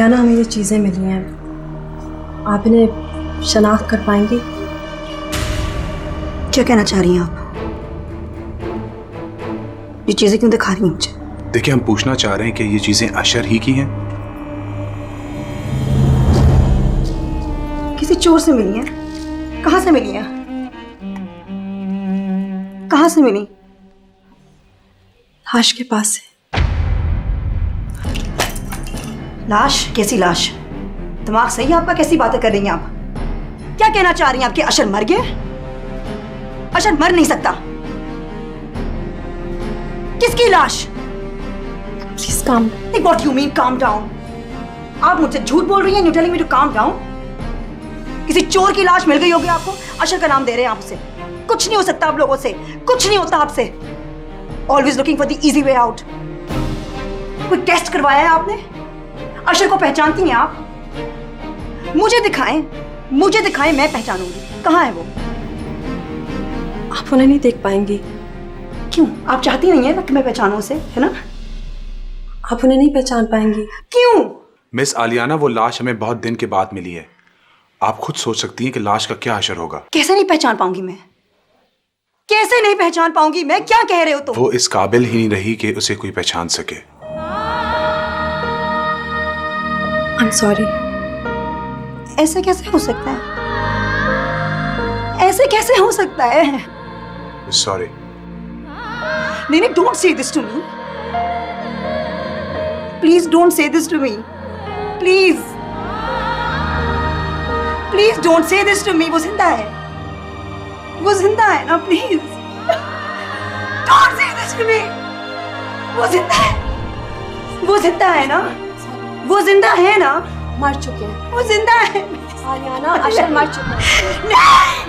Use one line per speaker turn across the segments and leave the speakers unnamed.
आलियाना, हमें ये चीज़ें मिली हैं, आप इन्हें शनाख्त कर पाएंगी?
क्या कहना चाह रही हैं आप? ये चीजें क्यों दिखा रही हैं मुझे?
देखिए, हम पूछना चाह रहे हैं कि ये चीजें अशर ही की हैं?
किसी चोर से मिली हैं? कहाँ से मिली हैं? कहाँ से मिली?
लाश के पास से।
लाश? कैसी लाश? दिमाग सही है आपका? कैसी बातें कर रही हैं आप? क्या कहना चाह रही हैं आप कि अशर मर गए? अशर मर नहीं सकता। किसकी लाश?
प्लीज काम।
What you mean calm down? आप मुझसे झूठ बोल रही हैं? You telling me to calm down? किसी चोर की लाश मिल गई होगी आपको, अशर का नाम दे रहे हैं आप उसे। कुछ नहीं हो सकता आप लोगों से, कुछ नहीं होता आपसे। Always looking for the easy way out. कोई टेस्ट करवाया है आपने? अशर को पहचानती हैं आप? मुझे दिखाएं, मैं पहचानूंगी। कहाँ है वो?
आप उन्हें नहीं देख पाएंगी।
क्यों? आप चाहती नहीं है ना कि मैं पहचानूं उसे, है ना?
आप उन्हें नहीं पहचान पाएंगी।
क्यों?
मिस आलियाना, वो लाश हमें बहुत दिन के बाद मिली है। आप खुद सोच सकती हैं कि लाश का क्या असर होगा।
कैसे नहीं पहचान पाऊंगी मैं? कैसे नहीं पहचान पाऊंगी मैं? क्या कह रहे हो तुम?
वो इस काबिल ही नहीं रही कि उसे कोई पहचान सके।
I'm sorry।
ऐसे कैसे हो सकता है? ऐसे कैसे हो सकता है?
सॉरी।
नहीं, don't say this to me. Please don't say this to me. Please don't say this to me. वो जिंदा है ना? Please don't say this to me. वो जिंदा है ना?
मर चुके हैं।
वो जिंदा है।
आलियाना, अशर मर चुके हैं।
नहीं।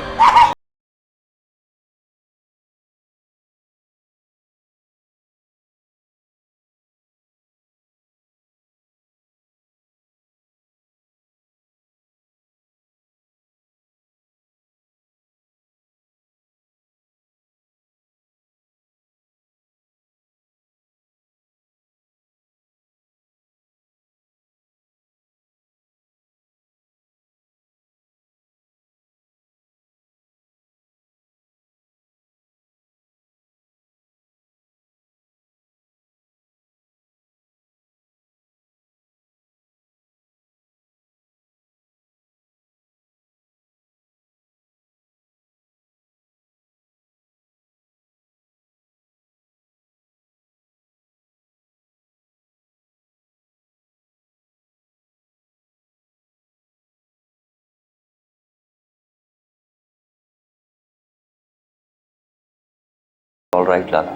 All right, Lala.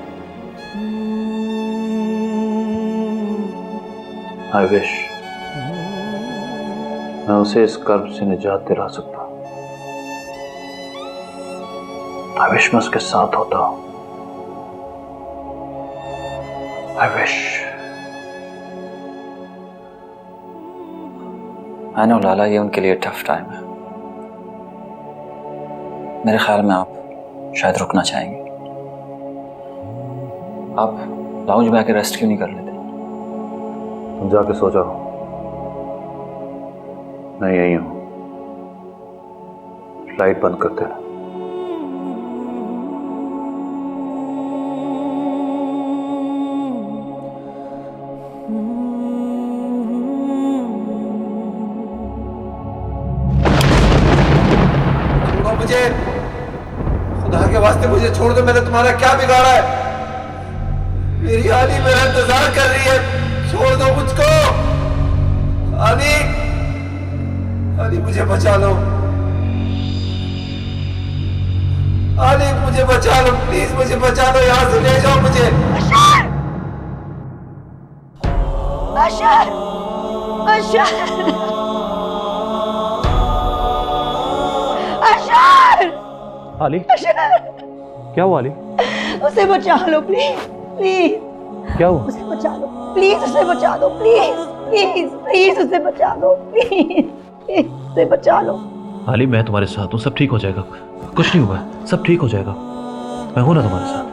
I wish मैं उसे इस कर्ब से निजात दिला सकता। I wish मैं उसके साथ होता। I wish। I know लाला, ये उनके लिए टफ टाइम है। मेरे ख्याल में आप शायद रुकना चाहेंगे। आप लाउंज में आके रेस्ट क्यों नहीं कर लेते? तुम जाके सो जाओ, मैं यही हूं। लाइट बंद कर देना।
छोड़ो मुझे, खुदा के वास्ते मुझे छोड़ दो। मैंने तुम्हारा क्या बिगाड़ा है? मेरी आली मेरा इंतजार कर रही है। छोड़ दो मुझको। आली, आली मुझे बचा लो। आली मुझे बचा लो, प्लीज मुझे बचा लो। यहाँ से ले जाओ मुझे।
अशर!
आली,
अशर!
क्या हुआ आली?
उसे बचा लो प्लीज।
क्या हुआ?
उसे बचा लो प्लीज, उसे बचा दो प्लीज, उसे बचा दो प्लीज, उसे बचा लो।
आली, मैं तुम्हारे साथ हूँ, सब ठीक हो जाएगा। कुछ नहीं हुआ, सब ठीक हो जाएगा। मैं हूं ना तुम्हारे साथ।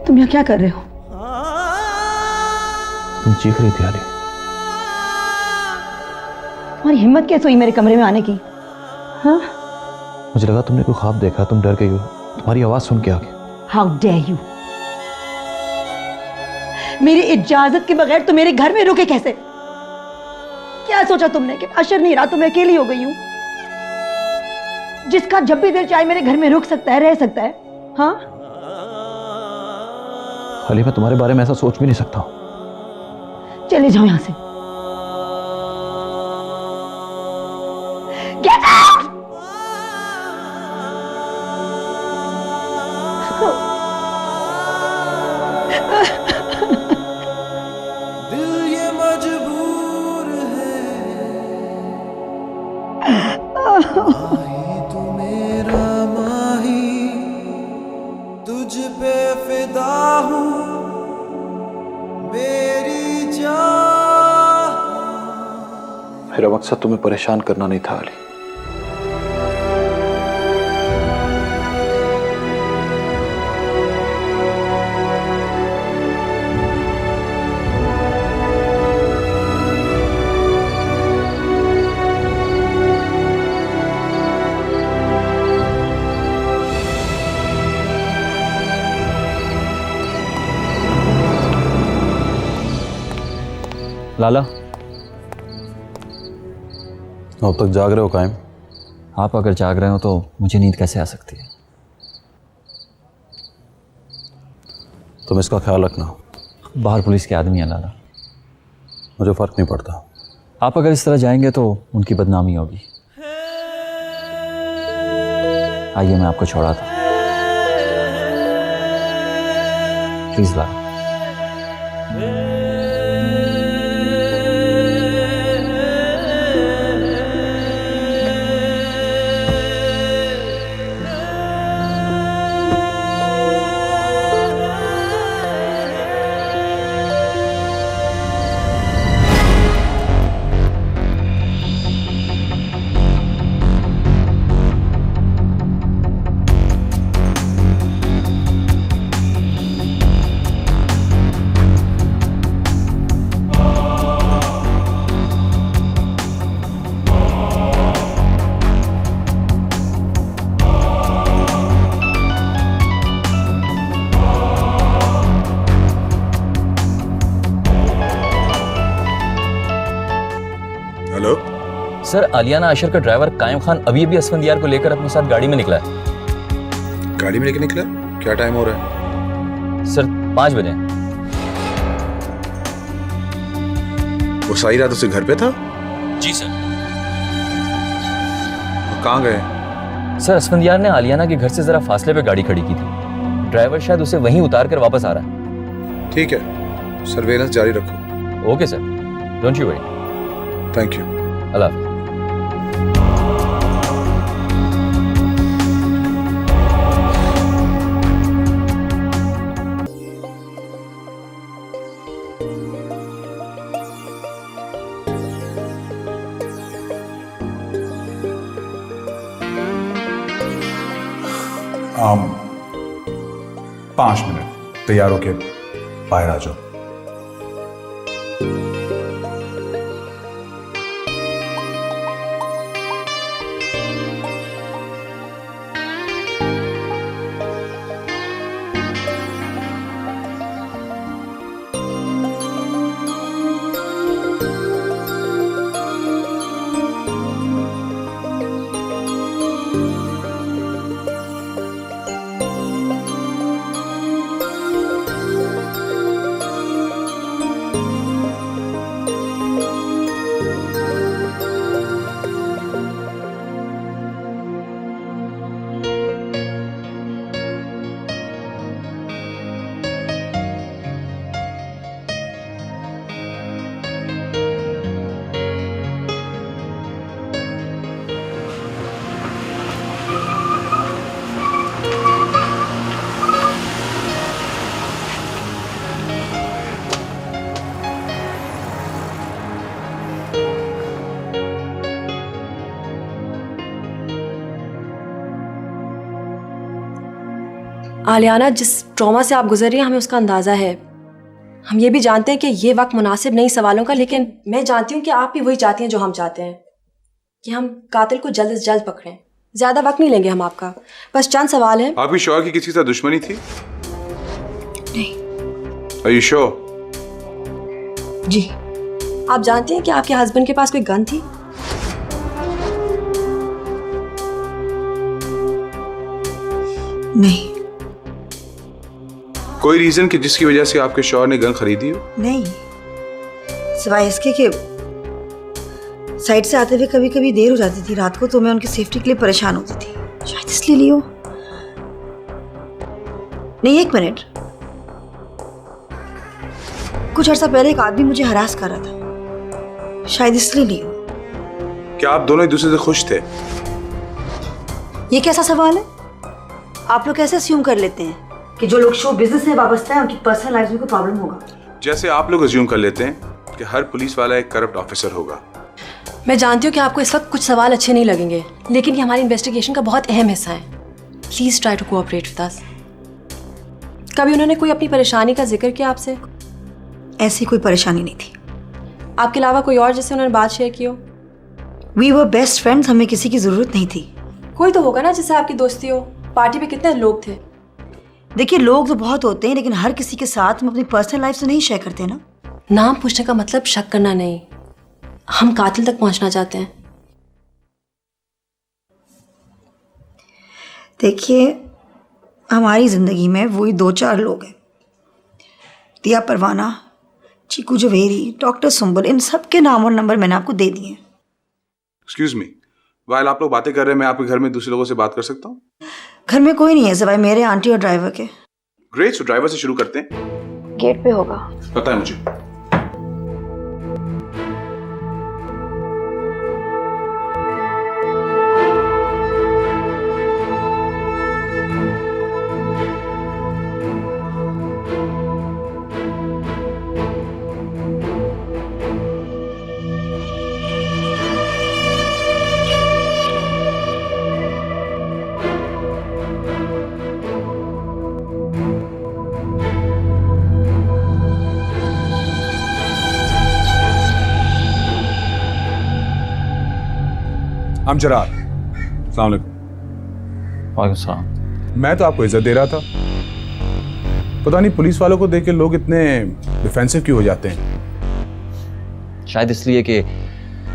तुम यहाँ क्या कर रहे हो?
तुम चीख रही थी आली।
तुम्हारी हिम्मत कैसे हुई मेरे कमरे में आने की? हाँ?
मुझे लगा तुमने कोई ख्वाब देखा, तुम डर गई हो, तुम्हारी आवाज सुन के आ गया।
How dare you! मेरी इजाजत के बगैर तुम मेरे घर में रुके कैसे? क्या सोचा तुमने कि अशर नहीं रहा तो मैं अकेली हो गई हूं? जिसका जब भी दिल चाहे मेरे घर में रुक सकता है, रह सकता है। हाँ?
अली, मैं तुम्हारे बारे में ऐसा सोच भी नहीं सकता।
चले जाओ यहां से। Get out!
दिल ये मजबूर है, माही तू मेरा माही, तुझ पे फिदा हूँ मेरी जान।
मेरा मकसद तुम्हें परेशान करना नहीं था अली। लाला,
अब तक जाग रहे हो कायम?
आप अगर जाग रहे हो तो मुझे नींद कैसे आ सकती है?
तुम इसका ख्याल रखना।
बाहर पुलिस के आदमी हैं लाला।
मुझे फर्क नहीं पड़ता।
आप अगर इस तरह जाएंगे तो उनकी बदनामी होगी। आइए, मैं आपको छोड़ाता हूं। Please Lala.
Hello
sir, Aliana Ashar का ड्राइवर कायम खान अभी अभी असफंदियार को लेकर अपने साथ गाड़ी में निकला है।
गाड़ी में लेके निकला? क्या टाइम हो रहा है?
सर 5 बजे।
वो सारी रात उसे घर पे था?
जी सर।
वो कहाँ गए?
सर, असफंदियार ने आलियाना के घर से जरा फासले पे गाड़ी खड़ी की थी। ड्राइवर शायद उसे वहीं उतार कर वापस आ रहा है।
ठीक है, सर्वेलेंस जारी रखो।
Okay sir, don't you worry.
Thank you.
अल्लाह हाफिज़।
आम 5 मिनट तैयार होके बाहर आ जाओ।
आलियाना, जिस ट्रॉमा से आप गुजर रही हैं हमें उसका अंदाज़ा है। हम ये भी जानते हैं कि ये वक्त मुनासिब नहीं सवालों का, लेकिन मैं जानती हूँ कि आप भी वही चाहती हैं जो हम चाहते हैं, कि हम कातिल को जल्द से जल्द पकड़ें। ज़्यादा वक्त नहीं लेंगे हम आपका, बस चंद सवाल हैं।
आपकी शौहर की किसी से दुश्मनी थी?
नहीं।
Are you sure?
जी। आप जानते हैं कि आपके हस्बैंड के पास कोई गन थी?
नहीं।
कोई रीजन कि जिसकी वजह से आपके शौहर ने गन खरीदी हो?
नहीं, सिवाय इसके कि साइड से आते हुए कभी कभी देर हो जाती थी रात को, तो मैं उनकी सेफ्टी के लिए परेशान होती थी, शायद इसलिए लियो। नहीं, एक मिनट, कुछ अर्सा पहले एक आदमी मुझे हरास कर रहा था, शायद इसलिए लियो।
क्या आप दोनों एक दूसरे से खुश थे?
ये कैसा सवाल है? आप लोग कैसे अस्यूम कर लेते हैं कि जो लोग शो बिजनेस से वाबस्ता है उनकी पर्सनल लाइफ में कोई प्रॉब्लम होगा?
जैसे आप लोग अज्यूम कर लेते हैं कि हर पुलिस वाला एक करप्ट ऑफिसर होगा।
मैं जानती हूँ कि आपको इस वक्त कुछ सवाल अच्छे नहीं लगेंगे, लेकिन ये हमारी इन्वेस्टिगेशन का बहुत अहम हिस्सा है। Please try to cooperate with us. कभी उन्होंने कोई अपनी परेशानी का जिक्र किया आपसे?
ऐसी कोई परेशानी नहीं थी।
आपके अलावा कोई और जिससे उन्होंने बात शेयर की हो?
वी वर बेस्ट फ्रेंड्स, हमें किसी की ज़रूरत नहीं थी।
कोई तो होगा ना जिससे आपकी दोस्ती हो। पार्टी पे कितने लोग थे?
देखिए, लोग तो बहुत होते हैं, लेकिन हर किसी के साथ हम अपनी पर्सनल लाइफ से नहीं शेयर करते ना।
नाम पूछने का मतलब शक करना नहीं, हम कातिल तक पहुंचना चाहते हैं।
देखिए, हमारी ज़िंदगी में वही 2-4 लोग हैं, दिया परवाना, चीकू जवेरी, डॉक्टर सुंबल, इन सब के नाम और नंबर मैंने आपको दे दिए।
एक्सक्यूज मी, वाइल आप लोग बातें कर रहे हैं मैं आपके घर में दूसरे लोगों से बात कर सकता हूँ?
घर में कोई नहीं है सिवाय मेरे, आंटी और ड्राइवर के।
ग्रेट, सो ड्राइवर से शुरू करते हैं।
गेट पे होगा।
पता है मुझे। I'm जरार। अस्सलाम वालेकुम।
वालेकुम सलाम।
मैं तो आपको इज्जत दे रहा था, पता नहीं पुलिस वालों को देख के लोग इतने डिफेंसिव क्यों हो जाते हैं?
शायद इसलिए कि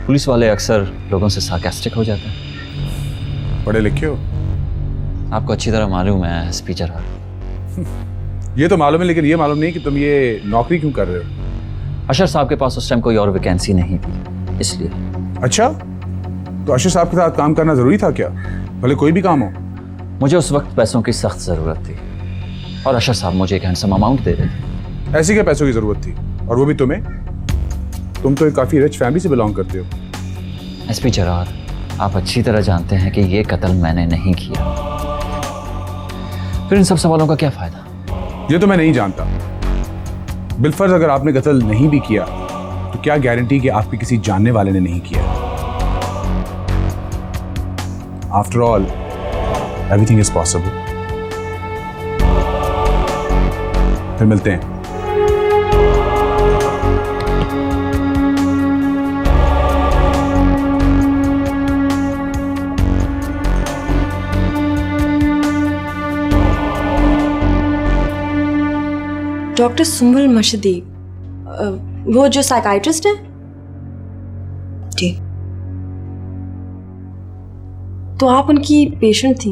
पुलिस वाले अक्सर लोगों से सार्कास्टिक हो जाते हैं।
पढ़े लिखे हो?
आपको अच्छी तरह मालूम है एसपी जरार।
ये तो मालूम है, लेकिन ये मालूम नहीं कि तुम ये नौकरी क्यों कर रहे हो।
अशर साहब के पास उस टाइम कोई और वैकेंसी नहीं थी, इसलिए।
अच्छा, तो अशर साहब के साथ काम करना जरूरी था क्या, भले कोई भी काम हो?
मुझे उस वक्त पैसों की सख्त ज़रूरत थी और अशर साहब मुझे एक हैंडसम अमाउंट दे रहे थे।
ऐसी क्या पैसों की जरूरत थी, और वो भी तुम्हें? तुम तो एक काफी रिच फैमिली से बिलोंग करते हो।
एसपी जरार, आप अच्छी तरह जानते हैं कि ये कत्ल मैंने नहीं किया, फिर इन सब सवालों का क्या फायदा?
ये तो मैं नहीं जानता। बिलफर्ज अगर आपने कत्ल नहीं भी किया तो क्या गारंटी कि आपके किसी जानने वाले ने नहीं किया? After all everything is possible. फिर मिलते हैं।
डॉक्टर सुंबल मशदी, वो जो साइकाइट्रिस्ट है?
जी।
तो आप उनकी पेशेंट थी?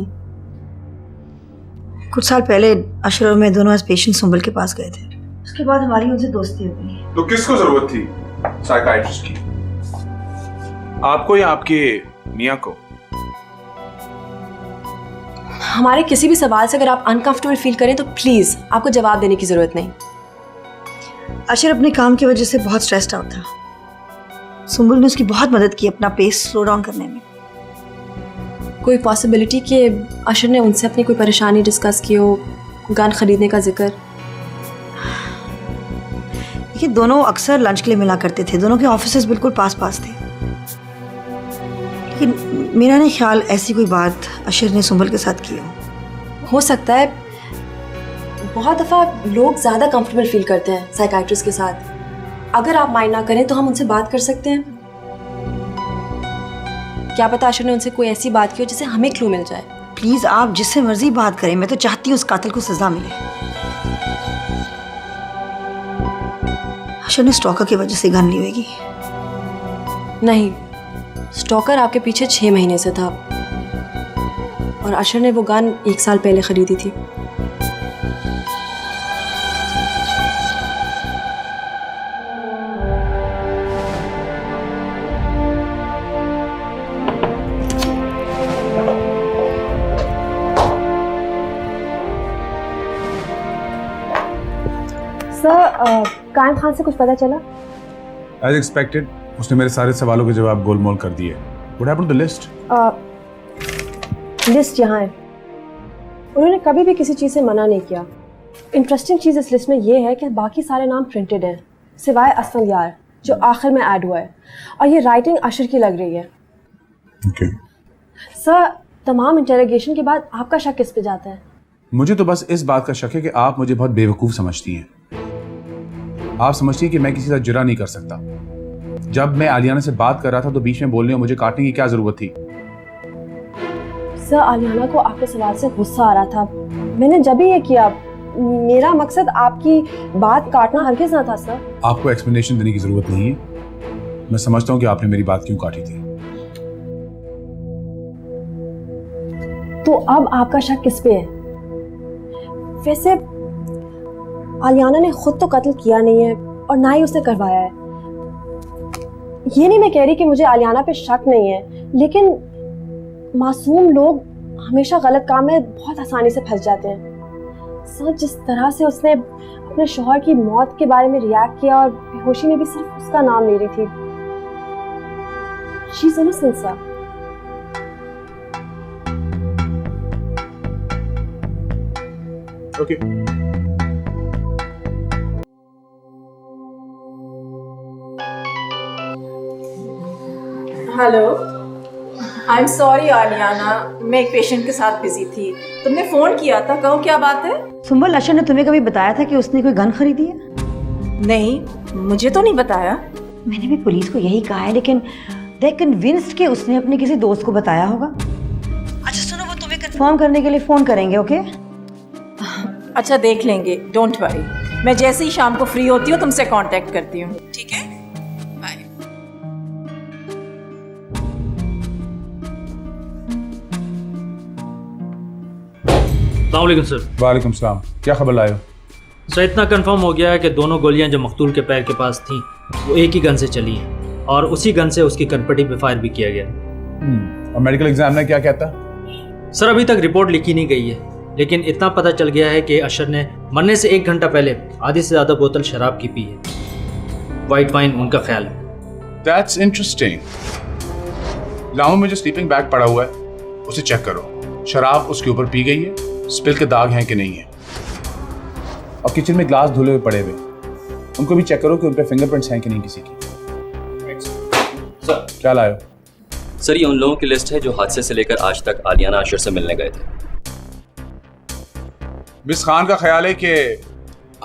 कुछ साल पहले अशर और मैं दोनों आज पेशेंट सुंबल के पास गए थे, उसके बाद हमारी उनसे दोस्ती हो गई।
तो किसको जरूरत थी साइकाइट्रिस्ट की, आपको या आपके मियां को?
हमारे किसी भी सवाल से अगर आप अनकंफर्टेबल फील करें तो प्लीज आपको जवाब देने की जरूरत नहीं।
अशर अपने काम की वजह से बहुत स्ट्रेस्ड आउट था। सुंबल ने उसकी बहुत मदद की अपना पेस स्लो डाउन करने में।
कोई पॉसिबिलिटी कि अशर ने उनसे अपनी कोई परेशानी डिस्कस की हो, गन खरीदने का जिक्र?
ये दोनों अक्सर लंच के लिए मिला करते थे, दोनों के ऑफिसेज बिल्कुल पास पास थे, लेकिन मेरा नहीं ख्याल ऐसी कोई बात अशर ने सुंबल के साथ की हो।
सकता है, बहुत दफ़ा लोग ज़्यादा कंफर्टेबल फील करते हैं साइकाइट्रिस्ट के साथ। अगर आप माइंड ना करें तो हम उनसे बात कर सकते हैं। क्या पता अशर ने उनसे कोई ऐसी बात की हो जिससे हमें क्लू मिल जाए।
प्लीज आप जिससे मर्जी बात करें, मैं तो चाहती हूँ उस कातिल को सजा मिले। अशर ने स्टॉकर की वजह से गन ली होगी।
नहीं, स्टॉकर आपके पीछे 6 महीने से था और अशर ने वो गन 1 साल पहले खरीदी थी। सर, कायम खान से कुछ पता चला?
एज एक्सपेक्टेड उसने मेरे सारे सवालों के जवाब गोलमोल कर दिए। What happened to the list?
List यहाँ है। उन्होंने कभी भी किसी चीज़ से मना नहीं किया। इंटरेस्टिंग चीज़ इस लिस्ट में ये है कि बाकी सारे नाम प्रिंटेड हैं सिवाय असफंदियार जो आखिर में ऐड हुआ है, और ये राइटिंग अशर की लग रही है।
ओके।
सर, तमाम इंटेरोगेशन के बाद आपका शक किस पे जाता है?
मुझे तो बस इस बात का शक है कि आप मुझे बहुत बेवकूफ़ समझती हैं। आप समझती हैं कि मैं किसी से जुरा नहीं कर सकता। जब मैं आलियाना से बात कर रहा था तो बीच में बोलने और मुझे काटने की क्या जरूरत थी?
सर, आलियाना को आपके सवाल से गुस्सा आ रहा था। मैंने जब भी ये किया, मेरा मकसद आपकी बात काटना हरगिज़ ना था सर।
आपको एक्सप्लेनेशन देने की जरूरत नहीं है। मैं समझता हूँ कि आपने मेरी बात क्यों काटी थी।
तो अब आपका शक किस पे है? वैसे आलियाना ने खुद तो कत्ल किया नहीं है और ना ही उसने करवाया है। ये नहीं मैं कह रही कि मुझे आलियाना पे शक नहीं है, लेकिन मासूम लोग हमेशा गलत काम में बहुत आसानी से फंस जाते हैं। सर, जिस तरह से उसने अपने शौहर की मौत के बारे में रिएक्ट किया और बेहोशी में भी सिर्फ उसका नाम ले रही थी। She is innocent sir.
Okay.
Hello, I am sorry Aliana, मैं एक पेशेंट के साथ बिजी थी। तुमने फोन किया था, कहो क्या बात है?
सुंबल, अशर ने तुम्हें कभी बताया था कि उसने कोई गन खरीदी है?
नहीं, मुझे तो नहीं बताया।
मैंने भी पुलिस को यही कहा है, लेकिन दे कन्विंस्ड कि उसने अपने किसी दोस्त को बताया होगा। अच्छा सुनो, वो तुम्हें कंफर्म करने के लिए फोन करेंगे। ओके?
अच्छा, देख लेंगे, डोंट वरी। मैं जैसे ही शाम को फ्री होती हूँ तुमसे कांटेक्ट करती हूँ, ठीक है? बाय।
अस्सलामुअलैकुम सर।
वालेकुम सलाम। क्या खबर लाए हो?
सर, इतना कंफर्म हो गया है कि दोनों गोलियां जो मकतूल के पैर के पास थीं वो एक ही गन से चली हैं और उसी गन से उसकी कनपट्टी पे फायर भी किया गया।
और मेडिकल एग्जामिनर क्या कहता?
सर, अभी तक रिपोर्ट लिखी नहीं गई है, लेकिन इतना पता चल गया है कि अशर ने मरने से 1 घंटा पहले आधी से ज़्यादा बोतल शराब की पी है। वाइट वाइन उनका ख्याल है।
That's interesting. लाओ में जो स्लीपिंग बैग पड़ा हुआ है उसे चेक करो। शराब उसके ऊपर पी गई है, स्पिल के दाग हैं कि नहीं है। और किचन में ग्लास धुले हुए पड़े हुए, उनको भी चेक करो कि उन पे फिंगरप्रिंट्स हैं कि नहीं किसी की।
सर,
क्या लाए हो?
सर, ये उन लोगों की लिस्ट है जो हादसे से लेकर आज तक आलियाना अशर से मिलने गए थे।
मिस खान का ख्याल है कि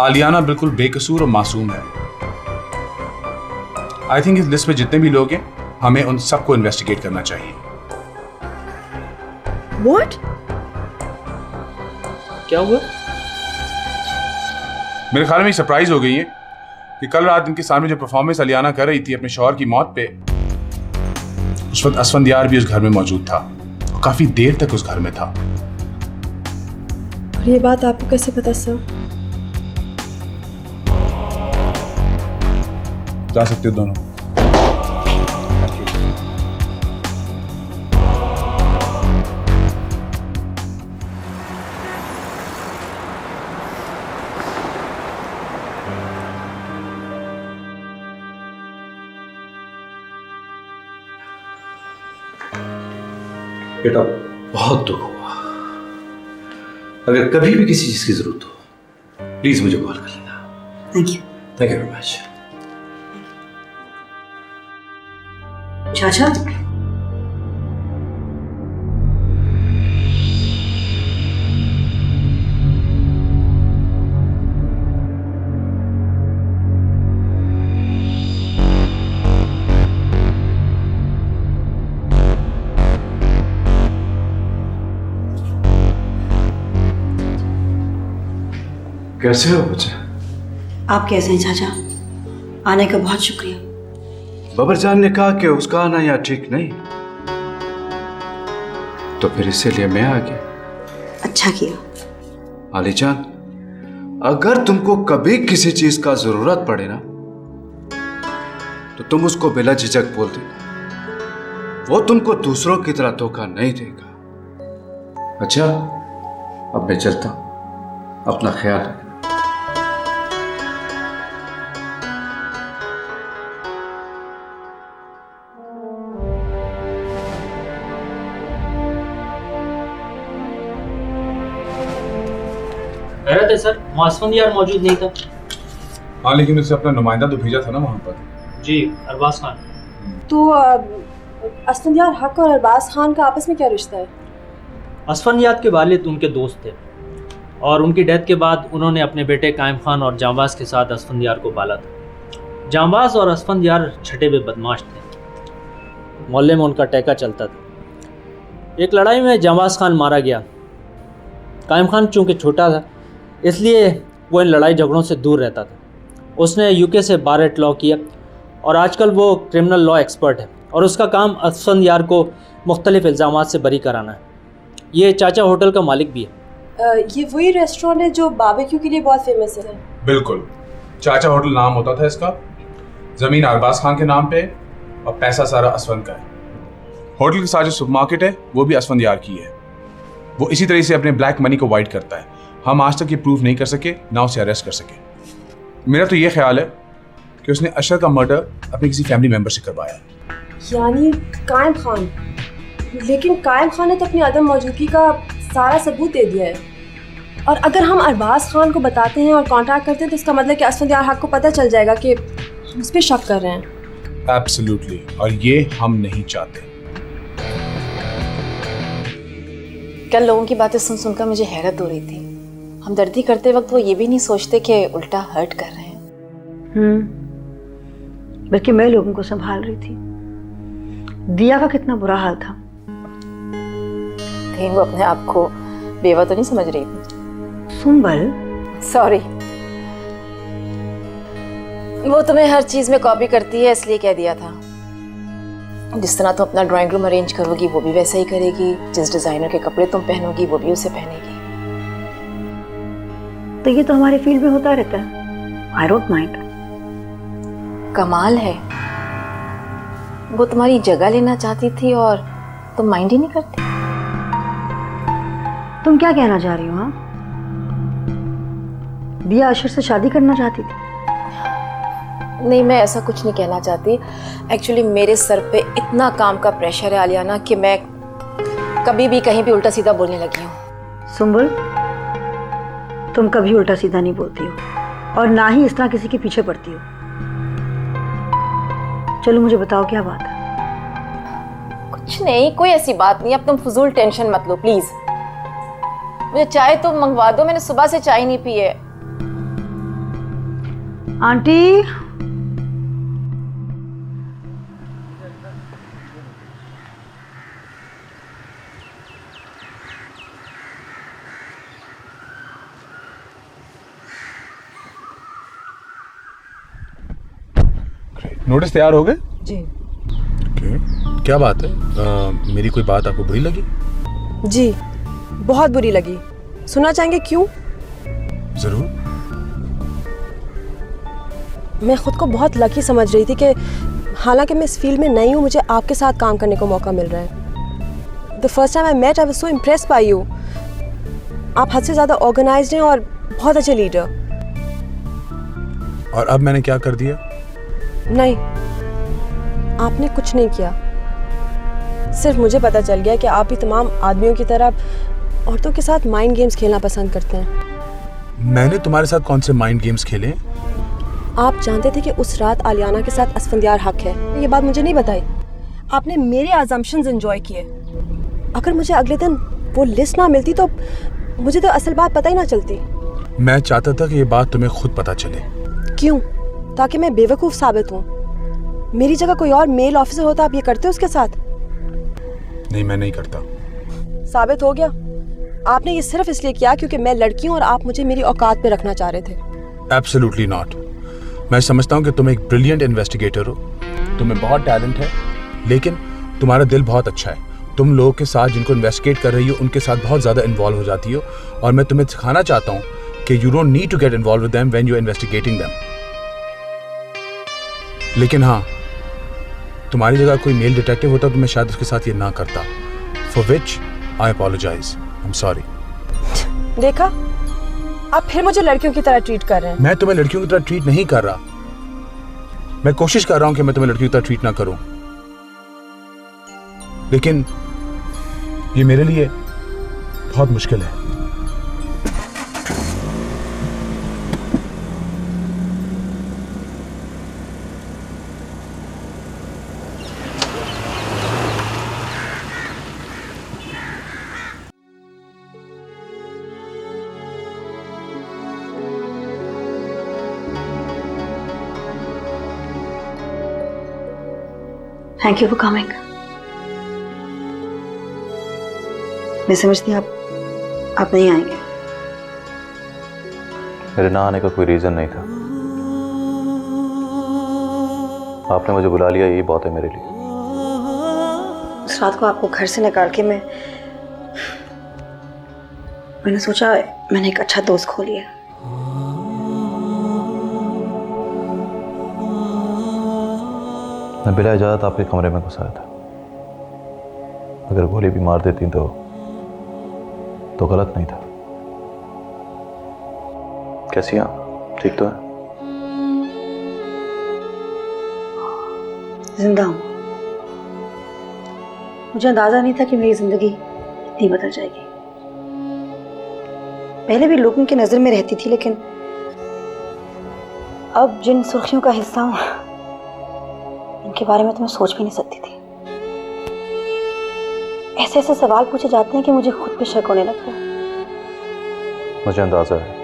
आलियाना बिल्कुल बेकसूर और मासूम है। आई थिंक इस लिस्ट में जितने भी लोग हैं हमें उन सबको इन्वेस्टिगेट करना चाहिए।
What?
क्या हुआ?
मेरे ख्याल में सरप्राइज हो गई है कि कल रात इनके सामने जो परफॉर्मेंस आलियाना कर रही थी अपने शौहर की मौत पे, उस वक्त असफंदियार भी उस घर में मौजूद था और काफी देर तक उस घर में था।
ये बात आपको कैसे पता सर?
जा सकते हो दोनों।
बेटा, बहुत दुख हुआ। अगर कभी भी किसी चीज की जरूरत हो प्लीज मुझे कॉल कर लेना।
Thank you.
Thank you very much.
चाचा,
कैसे हो बच्चा?
आप कैसे हैं चाचा? आने का बहुत शुक्रिया।
बबर जान ने कहा कि उसका आना यहाँ ठीक नहीं, तो फिर इसीलिए मैं आ गया।
अच्छा किया।
आली जान, अगर तुमको कभी किसी चीज का जरूरत पड़े ना, तो तुम उसको बिला झिझक बोल देना। वो तुमको दूसरों की तरह धोखा नहीं देगा। अच्छा, अब मैं चलता हूं, अपना ख्याल रखना।
हैरत है सर, मासफंद यार मौजूद नहीं था।
हाँ, लेकिन उससे अपना नुमाइंदा तो भेजा था ना वहाँ पर।
जी, अरबाज खान।
तो असफंदियार हक और अरबाज खान का आपस में क्या रिश्ता है?
असफंदियात के वालिद उनके दोस्त थे और उनकी डेथ के बाद उन्होंने अपने बेटे कायम खान और जांबाज के साथ असफंदियार को पाला था। जांबाज और असफंदियार छठे हुए बदमाश थे। मोहल्ले में उनका टैका चलता था। एक लड़ाई में जांबाज खान मारा गया। कायम खान चूँकि छोटा था, इसलिए वो इन लड़ाई झगड़ों से दूर रहता था। उसने यूके से बार लॉ किया और आजकल वो क्रिमिनल लॉ एक्सपर्ट है और उसका काम असफंदियार को मुख्तलिफ इल्ज़ामात से बरी कराना है। ये चाचा होटल का मालिक भी है।
ये वही रेस्टोरेंट है जो बारबेक्यू के लिए बहुत फेमस है।
बिल्कुल, चाचा होटल नाम होता था इसका। ज़मीन अरबाज खान के नाम पे और पैसा सारा असफंद का है। होटल के साथ जो सुपरमार्केट है वो भी असफंदियार की है। वो इसी तरह से अपने ब्लैक मनी को वाइट करता है। हम आज तक ये प्रूव नहीं कर सके, ना उसे अरेस्ट कर सके। मेरा तो ये ख्याल है कि उसने अशर का मर्डर अपने किसी फैमिली मेंबर से करवाया है।
यानी कायम खान? लेकिन कायम खान ने तो अपनी अदम मौजूदगी का सारा सबूत दे दिया है। और अगर हम अरबाज खान को बताते हैं और कांटेक्ट करते हैं तो इसका मतलब कि असफंदियार हक को पता चल जाएगा कि हम उस पर शक कर रहे हैं।
एब्सोल्युटली, और ये हम नहीं चाहते।
कल लोगों की बातें सुन सुनकर मुझे हैरत हो रही थी। हमदर्दी करते वक्त वो ये भी नहीं सोचते कि उल्टा हर्ट कर रहे हैं।
बल्कि मैं लोगों को संभाल रही थी। दिया का कितना बुरा हाल था।
कहीं वो अपने आप को बेवा तो नहीं समझ रही थी?
सुंबल,
सॉरी, वो तुम्हें हर चीज में कॉपी करती है इसलिए कह दिया था। जिस तरह तुम अपना ड्राइंग रूम अरेंज करोगी वो भी वैसा ही करेगी। जिस डिजाइनर के कपड़े तुम पहनोगी वो भी उसे पहनेगी।
तो ये तो हमारे फील्ड में होता रहता है। I don't mind.
कमाल है, वो तुम्हारी जगह लेना चाहती थी और तुम माइंड ही नहीं करती।
तुम क्या कहना चाह रही हो? हाँ, दिया अशर से शादी करना चाहती थी?
नहीं, मैं ऐसा कुछ नहीं कहना चाहती। एक्चुअली मेरे सर पे इतना काम का प्रेशर है आलियाना कि मैं कभी भी कहीं भी उल्टा सीधा बोलने लगी हूँ।
सुंबल, तुम कभी उल्टा सीधा नहीं बोलती हो और ना ही इस तरह किसी के पीछे पड़ती हो। चलो मुझे बताओ क्या बात है।
कुछ नहीं, कोई ऐसी बात नहीं। अब तुम फजूल टेंशन मत लो प्लीज। मुझे चाय तो मंगवा दो, मैंने सुबह से चाय नहीं पी है।
आंटी,
नोटिस तैयार हो गए?
जी।
क्या बात है? मेरी कोई बात आपको बुरी लगी?
जी, बहुत बुरी लगी। सुनना चाहेंगे क्यों?
जरूर।
मैं खुद को बहुत लकी समझ रही थी कि हालांकि मैं इस फील्ड में नई हूँ, मुझे आपके साथ काम करने को मौका मिल रहा है। The first time I met I was so impressed by you. आप हद से ज़्यादा ऑर्गेनाइज्ड हैं और बहुत अच्छे लीडर।
और अब मैंने क्या कर दिया?
नहीं, आपने कुछ नहीं किया। सिर्फ मुझे पता चल गया कि आप भी तमाम आदमियों की तरह औरतों के साथ माइंड गेम्स खेलना पसंद करते हैं।
मैंने तुम्हारे साथ कौन से माइंड गेम्स खेले?
आप जानते थे कि उस रात आलियाना के साथ असफंदियार हक है। ये बात मुझे नहीं बताई। आपने मेरे अजम्पशंस एंजॉय किए। अगर मुझे अगले दिन वो लिस्ट ना मिलती तो मुझे तो असल बात पता ही ना चलती।
मैं चाहता था कि ये बात तुम्हें खुद पता चले।
क्यों? ताकि मैं बेवकूफ़ साबित हूँ। मेरी जगह कोई और मेल ऑफिसर होता, आप ये करते उसके साथ?
नहीं, मैं नहीं करता।
साबित हो गया। आपने ये सिर्फ इसलिए किया क्योंकि मैं लड़की हूँ और आप मुझे मेरी औकात पे रखना चाह रहे थे।
Absolutely not. मैं समझता हूँ कि तुम एक ब्रिलियंट इन्वेस्टिगेटर हो, तुम्हें बहुत टैलेंट है, लेकिन तुम्हारा दिल बहुत अच्छा है। तुम लोगों के साथ जिनको इन्वेस्टिगेट कर रही हो उनके साथ बहुत ज़्यादा इन्वॉल्व हो जाती हो, और मैं तुम्हें सिखाना चाहता हूँ कि you don't need to get involve with them when you are investigating them. लेकिन हाँ, तुम्हारी जगह कोई मेल डिटेक्टिव होता तो मैं शायद उसके साथ ये ना करता, for which I apologize. I am sorry.
देखा, आप फिर मुझे लड़कियों की तरह ट्रीट कर रहे हैं।
मैं तुम्हें लड़कियों की तरह ट्रीट नहीं कर रहा, मैं कोशिश कर रहा हूं कि मैं तुम्हें लड़कियों की तरह ट्रीट ना करूं, लेकिन ये मेरे लिए बहुत मुश्किल है।
Thank you for coming. मैं समझती आप नहीं आएंगे।
मेरे ना आने का कोई रीज़न नहीं था, आपने मुझे बुला लिया, यही बहुत है मेरे लिए।
उस रात को आपको घर से निकाल के मैंने सोचा मैंने एक अच्छा दोस्त खो लिया।
मैं बिना इजाज़त आपके कमरे में घुस आया था। अगर गोली भी मार देती तो गलत नहीं था। कैसी हैं आप? ठीक तो है?
जिंदा हूं। मुझे अंदाजा नहीं था कि मेरी जिंदगी इतनी बदल जाएगी। पहले भी लोगों की नजर में रहती थी, लेकिन अब जिन सुर्खियों का हिस्सा हूं इनके बारे में तो मैं सोच भी नहीं सकती थी। ऐसे ऐसे सवाल पूछे जाते हैं कि मुझे खुद पे शक होने लगता है।
मुझे अंदाजा है,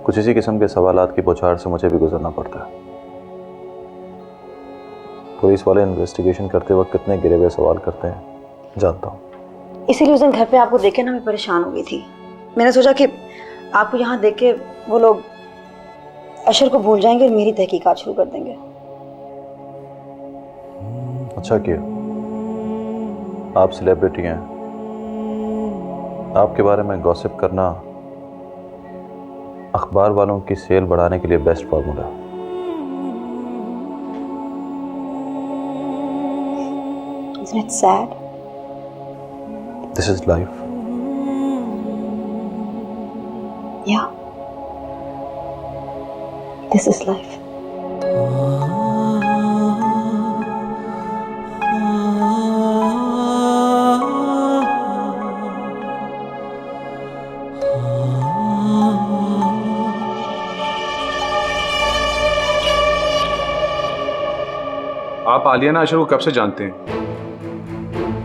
कुछ इसी किस्म के सवालात की बौछार से मुझे भी गुजरना पड़ता है। पुलिस वाले इन्वेस्टिगेशन करते वक्त कितने गिरे हुए सवाल करते हैं जानता हूँ।
इसीलिए उस दिन घर पे आपको देख के ना मैं परेशान हो गई थी। मैंने सोचा कि आपको यहाँ देख के वो लोग अशर को भूल जाएंगे और मेरी तहकीकात शुरू कर देंगे।
अच्छा किया, आप सेलिब्रिटी हैं, आपके बारे में गॉसिप करना अखबार वालों की सेल बढ़ाने के लिए best formula.
Isn't it sad?
This is life.
Yeah. This is life.
आप आलिया ना अशर को कब से जानते हैं?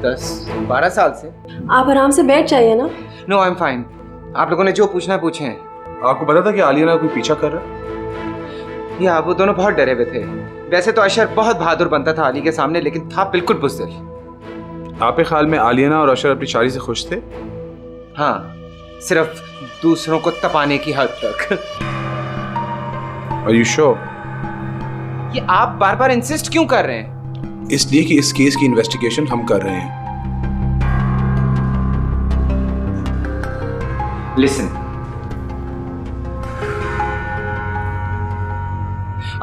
10-12 साल से।
आप आराम से बैठ जाइए ना।
No I am fine. आप लोगों ने जो पूछना है पूछें।
आपको पता था कि आलिया ना कोई पीछा कर रहा है?
या वो दोनों बहुत डरे हुए थे। वैसे तो अशर बहुत बहादुर बनता था अली के सामने, लेकिन था बिल्कुल बुज़दिल।
आपके ख्याल में आलिया ना और अशर अपनी शादी से खुश थे?
हाँ, सिर्फ दूसरों को तपाने की हद तक।
Are you sure?
ये आप बार बार इंसिस्ट क्यों कर रहे हैं?
इसलिए कि इस केस की इन्वेस्टिगेशन हम कर रहे हैं।
लिसन,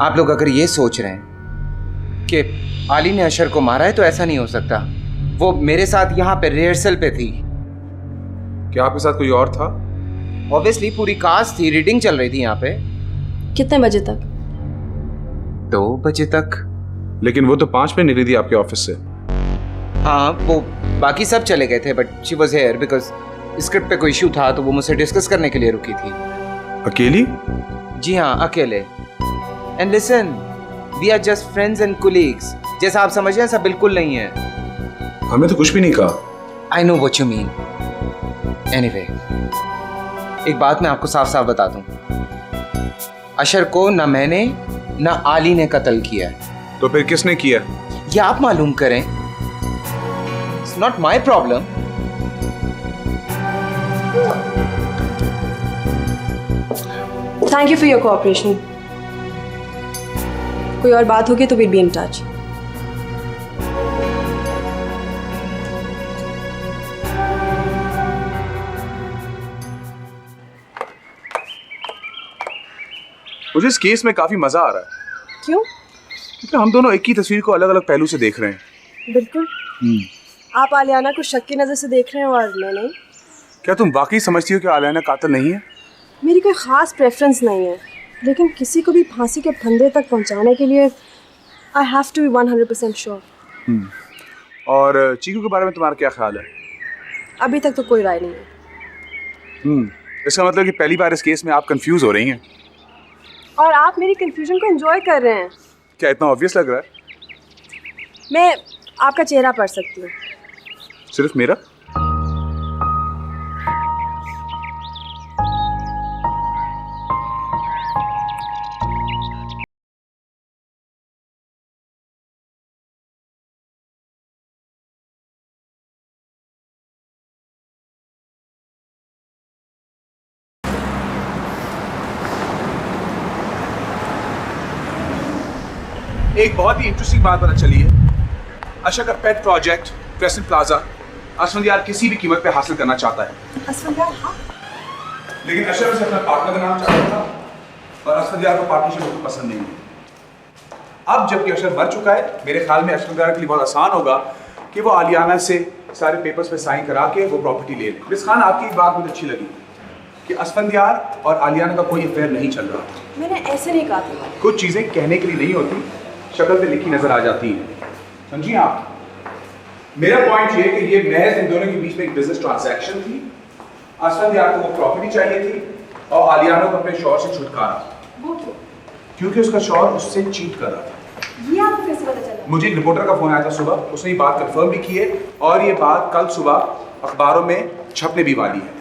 आप लोग अगर ये सोच रहे हैं कि आली ने अशर को मारा है तो ऐसा नहीं हो सकता। वो मेरे साथ यहाँ पे रिहर्सल पे थी।
क्या आपके साथ कोई और था?
ऑब्वियसली पूरी कास्ट थी, रीडिंग चल रही थी यहाँ पे।
कितने बजे तक?
2 बजे तक।
लेकिन वो तो 5 पे निकली थी आपके ऑफिस से।
हाँ, वो बाकी सब चले गए थे, but she was here because script पे कोई इशू था, तो वो मुझसे डिस्कस करने के लिए रुकी थी।
अकेली?
जी हाँ, अकेले। And listen, we are just friends and colleagues. जैसा आप समझ रहे हैं, ऐसा बिल्कुल नहीं है।
हमें तो कुछ भी नहीं कहा।
I know what you mean. Anyway, एक बात मैं आपको साफ साफ बता दूं, अशर को ना मैंने ना आली ने कत्ल किया है।
तो फिर किसने किया?
ये आप मालूम करें। It's not my problem.
Thank you for your cooperation. कोई और बात होगी तो विल बी इन टच।
मुझे इस केस में काफी मजा आ रहा है।
क्यों?
क्योंकि हम दोनों एक ही तस्वीर को अलग अलग पहलू से देख रहे हैं।
बिल्कुल। आप आलियाना को शक की नज़र से देख रहे हैं और मैं नहीं।
क्या तुम वाकई समझती हो कि आलियाना कातिल नहीं है?
मेरी कोई ख़ास प्रेफरेंस नहीं है, लेकिन किसी को भी फांसी के फंदे तक पहुंचाने के लिए I have to be 100% sure.
और चीकू के बारे में तुम्हारा क्या ख्याल है?
अभी तक तो कोई राय नहीं है।
इसका मतलब कि पहली बार इस केस में आप कंफ्यूज हो रही हैं।
और आप मेरी कंफ्यूजन को एंजॉय कर रहे हैं।
क्या इतना ऑब्वियस लग रहा है?
मैं आपका चेहरा पढ़ सकती हूँ।
सिर्फ मेरा? एक बहुत ही इंटरेस्टिंग बात पता चली है। अशर का पेट प्रोजेक्ट क्रेसेंट प्लाजा असफंदियार किसी भी कीमत पे हासिल करना चाहता है।
असफंदियार? हाँ।
लेकिन अशर उसे अपना पार्टनर बनाना चाहता था और असफंदियार को पार्टनरशिप बिल्कुल पसंद नहीं है। अब जबकि अशर मर चुका है, मेरे ख्याल में असफंदियार के लिए बहुत आसान होगा कि वो आलियाना से सारे पेपर्स पे साइन करा के वो प्रॉपर्टी ले ले। मिस खान, आपकी एक बात मुझे अच्छी लगी कि असफंदियार और आलियाना का कोई अफेयर नहीं चल रहा।
मैंने ऐसे नहीं कहा था।
कुछ चीज़ें कहने के लिए नहीं होती, शक्ल पे लिखी नजर आ जाती है। समझिए आप? मेरा पॉइंट ये कि ये महज इन दोनों के बीच में एक बिजनेस ट्रांजैक्शन थी। असफंदियार को वो प्रॉपर्टी चाहिए थी और आलियाना को अपने शौहर से छुटकारा।
वो क्यों?
क्योंकि उसका शौहर उससे चीट कर रहा था।
ये आपको कैसे पता चला?
मुझे एक रिपोर्टर का फोन आया था सुबह, उसने ये बात कंफर्म भी की है और ये बात कल सुबह अखबारों में छपने भी वाली है।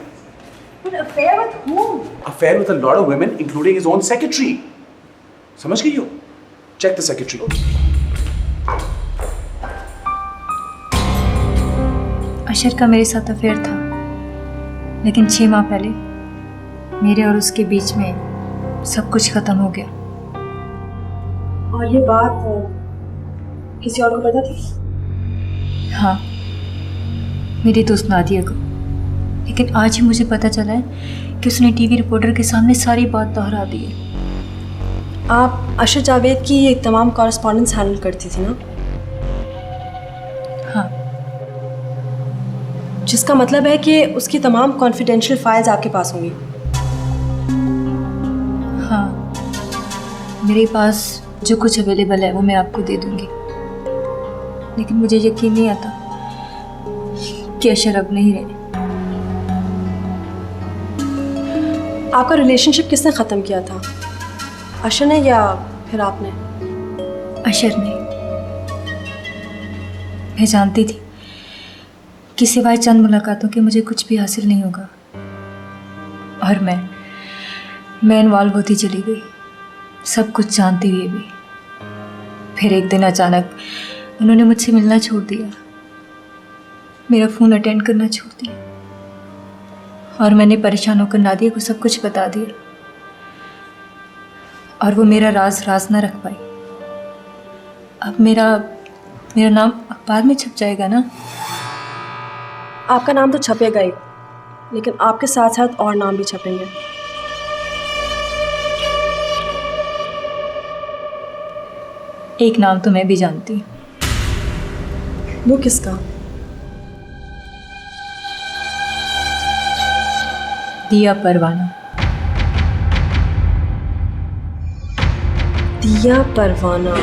But affair with whom?
Affair with a lot of women, including his own secretary. समझ गई हो? Check the secretary.
अशर का मेरे साथ अफेयर था, लेकिन 6 माह पहले मेरे और उसके बीच में सब कुछ खत्म हो गया।
और ये बात किसी और को पता थी?
हाँ, मेरी दोस्त नादिया को। लेकिन आज ही मुझे पता चला है कि उसने टीवी रिपोर्टर के सामने सारी बात दोहरा दी है।
आप अशर जावेद की ये तमाम कॉरेस्पॉन्डेंस हैंडल करती थी ना?
हाँ।
जिसका मतलब है कि उसकी तमाम कॉन्फिडेंशियल फाइल्स आपके पास होंगी।
हाँ, मेरे पास जो कुछ अवेलेबल है वो मैं आपको दे दूंगी, लेकिन मुझे यकीन नहीं आता कि अशर अब नहीं रहे।
आपका रिलेशनशिप किसने ख़त्म किया था, अशर ने या फिर आपने?
अशर ने। मैं जानती थी कि सिवाय चंद मुलाकातों के मुझे कुछ भी हासिल नहीं होगा, और मैं इन्वॉल्व होती चली गई, सब कुछ जानती हुए भी। फिर एक दिन अचानक उन्होंने मुझसे मिलना छोड़ दिया, मेरा फ़ोन अटेंड करना छोड़ दिया, और मैंने परेशान होकर नादिया को सब कुछ बता दिया, और वो मेरा राज ना रख पाई। अब मेरा नाम अखबार में छप जाएगा ना?
आपका नाम तो छपेगा ही, लेकिन आपके साथ साथ और नाम भी छपेंगे।
एक नाम तो मैं भी जानती हूँ।
वो किसका?
दिया परवाना।
दिया परवाना?